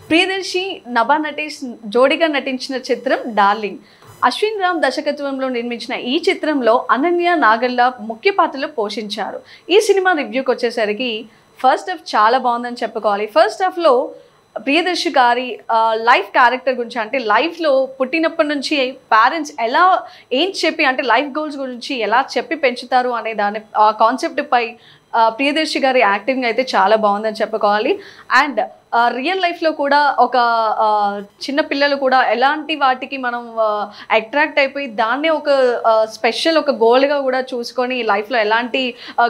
ప్రియదర్శి నభా నటేష్ జోడిగా నటించిన చిత్రం డార్లింగ్. అశ్విన్ రామ్ దర్శకత్వంలో నిర్మించిన ఈ చిత్రంలో అనన్య నాగల్ల ముఖ్య పాత్రలు పోషించారు. ఈ సినిమా రివ్యూకి వచ్చేసరికి ఫస్ట్ హాఫ్ చాలా బాగుందని చెప్పుకోవాలి. ఫస్ట్ హాఫ్లో ప్రియదర్శి గారి లైఫ్ క్యారెక్టర్ గురించి, అంటే లైఫ్లో పుట్టినప్పటి నుంచి పేరెంట్స్ ఎలా ఏం చెప్పి, అంటే లైఫ్ గోల్స్ గురించి ఎలా చెప్పి పెంచుతారు అనే దాని కాన్సెప్ట్పై ప్రియదర్శి గారి యాక్టింగ్ అయితే చాలా బాగుందని చెప్పుకోవాలి. అండ్ రియల్ లైఫ్లో కూడా ఒక చిన్న పిల్లలు కూడా ఎలాంటి వాటికి మనం అట్రాక్ట్ అయిపోయి దాన్నే ఒక స్పెషల్ ఒక గోల్గా కూడా చూసుకొని లైఫ్లో ఎలాంటి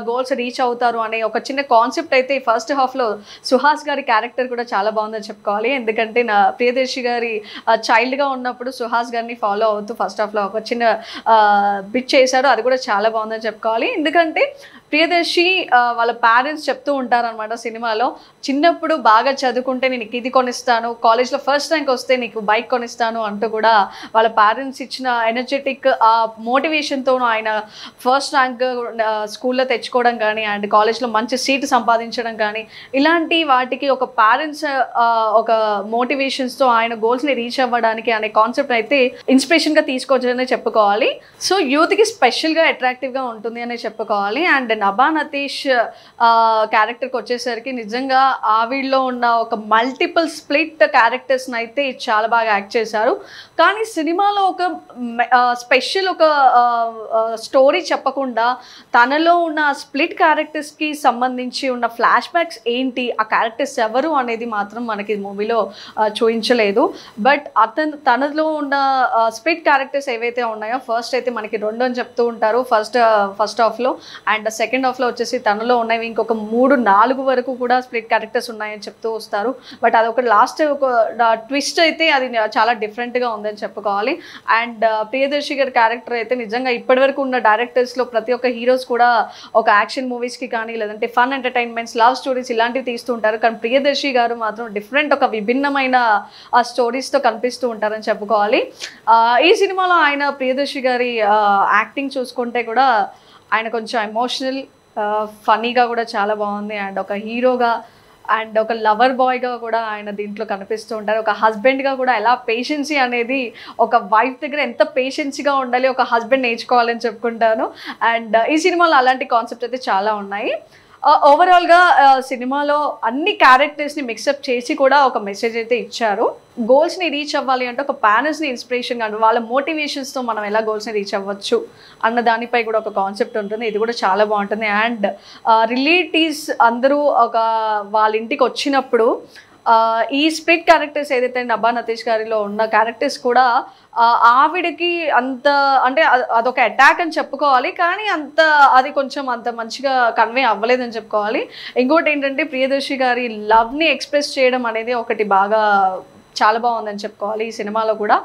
గోల్స్ రీచ్ అవుతారు అనే ఒక చిన్న కాన్సెప్ట్ అయితే ఫస్ట్ హాఫ్లో సుహాస్ గారి క్యారెక్టర్ కూడా చాలా బాగుందని చెప్పుకోవాలి. ఎందుకంటే నా ప్రియదర్శి గారి చైల్డ్గా ఉన్నప్పుడు సుహాస్ గారిని ఫాలో అవుతూ ఫస్ట్ హాఫ్లో ఒక చిన్న బిట్ చేశారు. అది కూడా చాలా బాగుందని చెప్పుకోవాలి. ఎందుకంటే ప్రియదర్శి వాళ్ళ పేరెంట్స్ చెప్తూ ఉంటారనమాట సినిమాలో, చిన్నప్పుడు బాగా చదువుకుంటే నేను ఇది కొనిస్తాను, కాలేజ్లో ఫస్ట్ ర్యాంక్ వస్తే నీకు బైక్ కొనిస్తాను అంటూ కూడా వాళ్ళ పేరెంట్స్ ఇచ్చిన ఎనర్జెటిక్ ఆ మోటివేషన్తోనూ ఆయన ఫస్ట్ ర్యాంక్ స్కూల్లో తెచ్చుకోవడం కానీ అండ్ కాలేజ్లో మంచి సీటు సంపాదించడం కానీ ఇలాంటి వాటికి ఒక పేరెంట్స్ ఒక మోటివేషన్స్తో ఆయన గోల్స్ని రీచ్ అవ్వడానికి అనే కాన్సెప్ట్ అయితే ఇన్స్పిరేషన్గా తీసుకోవచ్చనే చెప్పుకోవాలి. సో యూత్కి స్పెషల్గా అట్రాక్టివ్గా ఉంటుంది అనే చెప్పుకోవాలి. అండ్ నభా నటేష్ క్యారెక్టర్కి వచ్చేసరికి నిజంగా ఆవిడలో ఉన్న ఒక మల్టిపుల్ స్ప్లిట్ క్యారెక్టర్స్ని అయితే చాలా బాగా యాక్ట్ చేశారు. కానీ సినిమాలో ఒక స్పెషల్ ఒక స్టోరీ చెప్పకుండా తనలో ఉన్న స్ప్లిట్ క్యారెక్టర్స్కి సంబంధించి ఉన్న ఫ్లాష్ బ్యాక్స్ ఏంటి, ఆ క్యారెక్టర్స్ ఎవరు అనేది మాత్రం మనకి మూవీలో చూపించలేదు. బట్ తనలో ఉన్న స్ప్లిట్ క్యారెక్టర్స్ ఏవైతే ఉన్నాయో ఫస్ట్ అయితే మనకి 2 అని చెప్తూ ఉంటారు ఫస్ట్ హాఫ్లో. అండ్ సెకండ్ హాఫ్లో వచ్చేసి తనలో ఉన్నవి ఇంకొక 3-4 వరకు కూడా స్ప్లిట్ క్యారెక్టర్స్ ఉన్నాయని చెప్తూ వస్తారు. బట్ అదొక లాస్ట్ ఒక ట్విస్ట్ అయితే అది చాలా డిఫరెంట్గా ఉందని చెప్పుకోవాలి. అండ్ ప్రియదర్శి గారి క్యారెక్టర్ అయితే నిజంగా ఇప్పటివరకు ఉన్న డైరెక్టర్స్లో ప్రతి ఒక్క హీరోస్ కూడా ఒక యాక్షన్ మూవీస్కి కానీ లేదంటే ఫన్ ఎంటర్టైన్మెంట్స్, లవ్ స్టోరీస్ ఇలాంటివి తీస్తూ ఉంటారు. కానీ ప్రియదర్శి గారు మాత్రం డిఫరెంట్ ఒక విభిన్నమైన ఆ స్టోరీస్తో కనిపిస్తూ ఉంటారని చెప్పుకోవాలి. ఈ సినిమాలో ఆయన ప్రియదర్శి గారి యాక్టింగ్ చూసుకుంటే కూడా ఆయన కొంచెం ఎమోషనల్, ఫన్నీగా కూడా చాలా బాగుంది. అండ్ ఒక హీరోగా అండ్ ఒక లవర్ బాయ్గా కూడా ఆయన దీంట్లో కనిపిస్తూ ఉంటారు. ఒక హస్బెండ్గా కూడా ఎలా పేషెన్సీ అనేది ఒక వైఫ్ దగ్గర ఎంత పేషెన్సీగా ఉండాలి ఒక హస్బెండ్ నేర్చుకోవాలని చెప్పుకుంటాను. అండ్ ఈ సినిమాలో అలాంటి కాన్సెప్ట్ అయితే చాలా ఉన్నాయి. ఓవరాల్గా సినిమాలో అన్ని క్యారెక్టర్స్ని మిక్సప్ చేసి కూడా ఒక మెసేజ్ అయితే ఇచ్చారు. గోల్స్ని రీచ్ అవ్వాలి అంటే ఒక పేరెంట్స్ని ఇన్స్పిరేషన్గా వాళ్ళ మోటివేషన్స్తో మనం ఎలా గోల్స్ని రీచ్ అవ్వచ్చు అన్న దానిపై కూడా ఒక కాన్సెప్ట్ ఉంటుంది. ఇది కూడా చాలా బాగుంటుంది. అండ్ రిలేటివ్స్ అందరూ ఒక వాళ్ళ ఇంటికి వచ్చినప్పుడు ఈ స్ప్లిట్ క్యారెక్టర్స్ ఏదైతే నభా నటేష్ గారిలో ఉన్న క్యారెక్టర్స్ కూడా ఆవిడకి అంత అంటే అదొక అటాక్ అని చెప్పుకోవాలి, కానీ అది కొంచెం అంత మంచిగా కన్వే అవ్వలేదని చెప్పుకోవాలి. ఇంకోటి ఏంటంటే ప్రియదర్శి గారి లవ్ని ఎక్స్ప్రెస్ చేయడం అనేది ఒకటి బాగా చాలా బాగుందని చెప్పుకోవాలి ఈ సినిమాలో కూడా.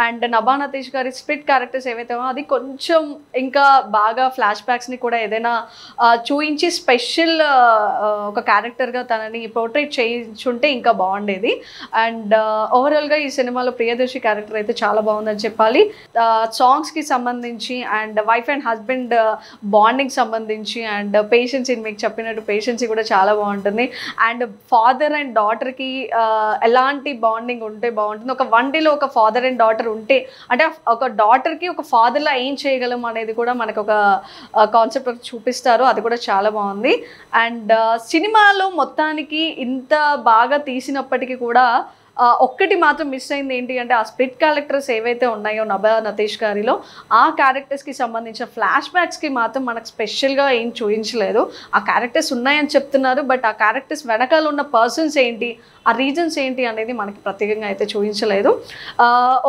అండ్ నభా నటేష్ గారి స్ప్లిట్ క్యారెక్టర్స్ ఏవైతే అది కొంచెం ఇంకా బాగా ఫ్లాష్ బ్యాక్స్ని కూడా ఏదైనా చూయించి స్పెషల్ ఒక క్యారెక్టర్గా తనని పోర్ట్రేట్ చేయించుంటే ఇంకా బాగుండేది. అండ్ ఓవరాల్గా ఈ సినిమాలో ప్రియదర్శి క్యారెక్టర్ అయితే చాలా బాగుందని చెప్పాలి. సాంగ్స్కి సంబంధించి and wife and husband bonding సంబంధించి అండ్ పేషెన్సీ, మీకు చెప్పినట్టు పేషెన్సీ కూడా చాలా బాగుంటుంది. అండ్ ఫాదర్ అండ్ డాటర్కి ఎలాంటి బాండింగ్ ఉంటే బాగుంటుంది, ఒక వన్డేలో ఒక ఫాదర్ అండ్ డాటర్ ఉంటే అంటే ఒక డాటర్కి ఒక ఫాదర్లా ఏం చేయగలం అనేది కూడా మనకు ఒక కాన్సెప్ట్ చూపిస్తారు. అది కూడా చాలా బాగుంది. అండ్ సినిమాలో మొత్తానికి ఇంత బాగా తీసినప్పటికీ కూడా ఒక్కటి మాత్రం మిస్ అయింది ఏంటి అంటే ఆ స్ప్లిట్ క్యారెక్టర్స్ ఏవైతే ఉన్నాయో నభా నటేష్ గారిలో ఆ క్యారెక్టర్స్కి సంబంధించిన ఫ్లాష్ బ్యాక్స్కి మాత్రం మనకు స్పెషల్గా ఏం చూపించలేదు. ఆ క్యారెక్టర్స్ ఉన్నాయని చెప్తున్నారు, బట్ ఆ క్యారెక్టర్స్ వెనకాల ఉన్న పర్సన్స్ ఏంటి, ఆ రీజన్స్ ఏంటి అనేది మనకి ప్రత్యేకంగా అయితే చూపించలేదు.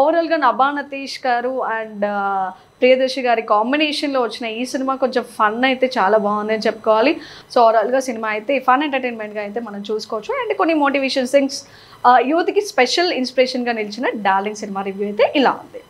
ఓవరాల్గా నభా నటేష్ గారు అండ్ ప్రియదర్శి గారి కాంబినేషన్లో వచ్చిన ఈ సినిమా కొంచెం ఫన్ అయితే చాలా బాగుంది అని చెప్పుకోవాలి. సో ఓవరాల్గా సినిమా అయితే ఫన్ ఎంటర్టైన్మెంట్గా అయితే మనం చూసుకోవచ్చు. అండ్ కొన్ని మోటివేషన్ థింగ్స్ యూత్కి స్పెషల్ ఇన్స్పిరేషన్గా నిలిచిన డార్లింగ్ సినిమా రివ్యూ అయితే ఇలా ఉంది.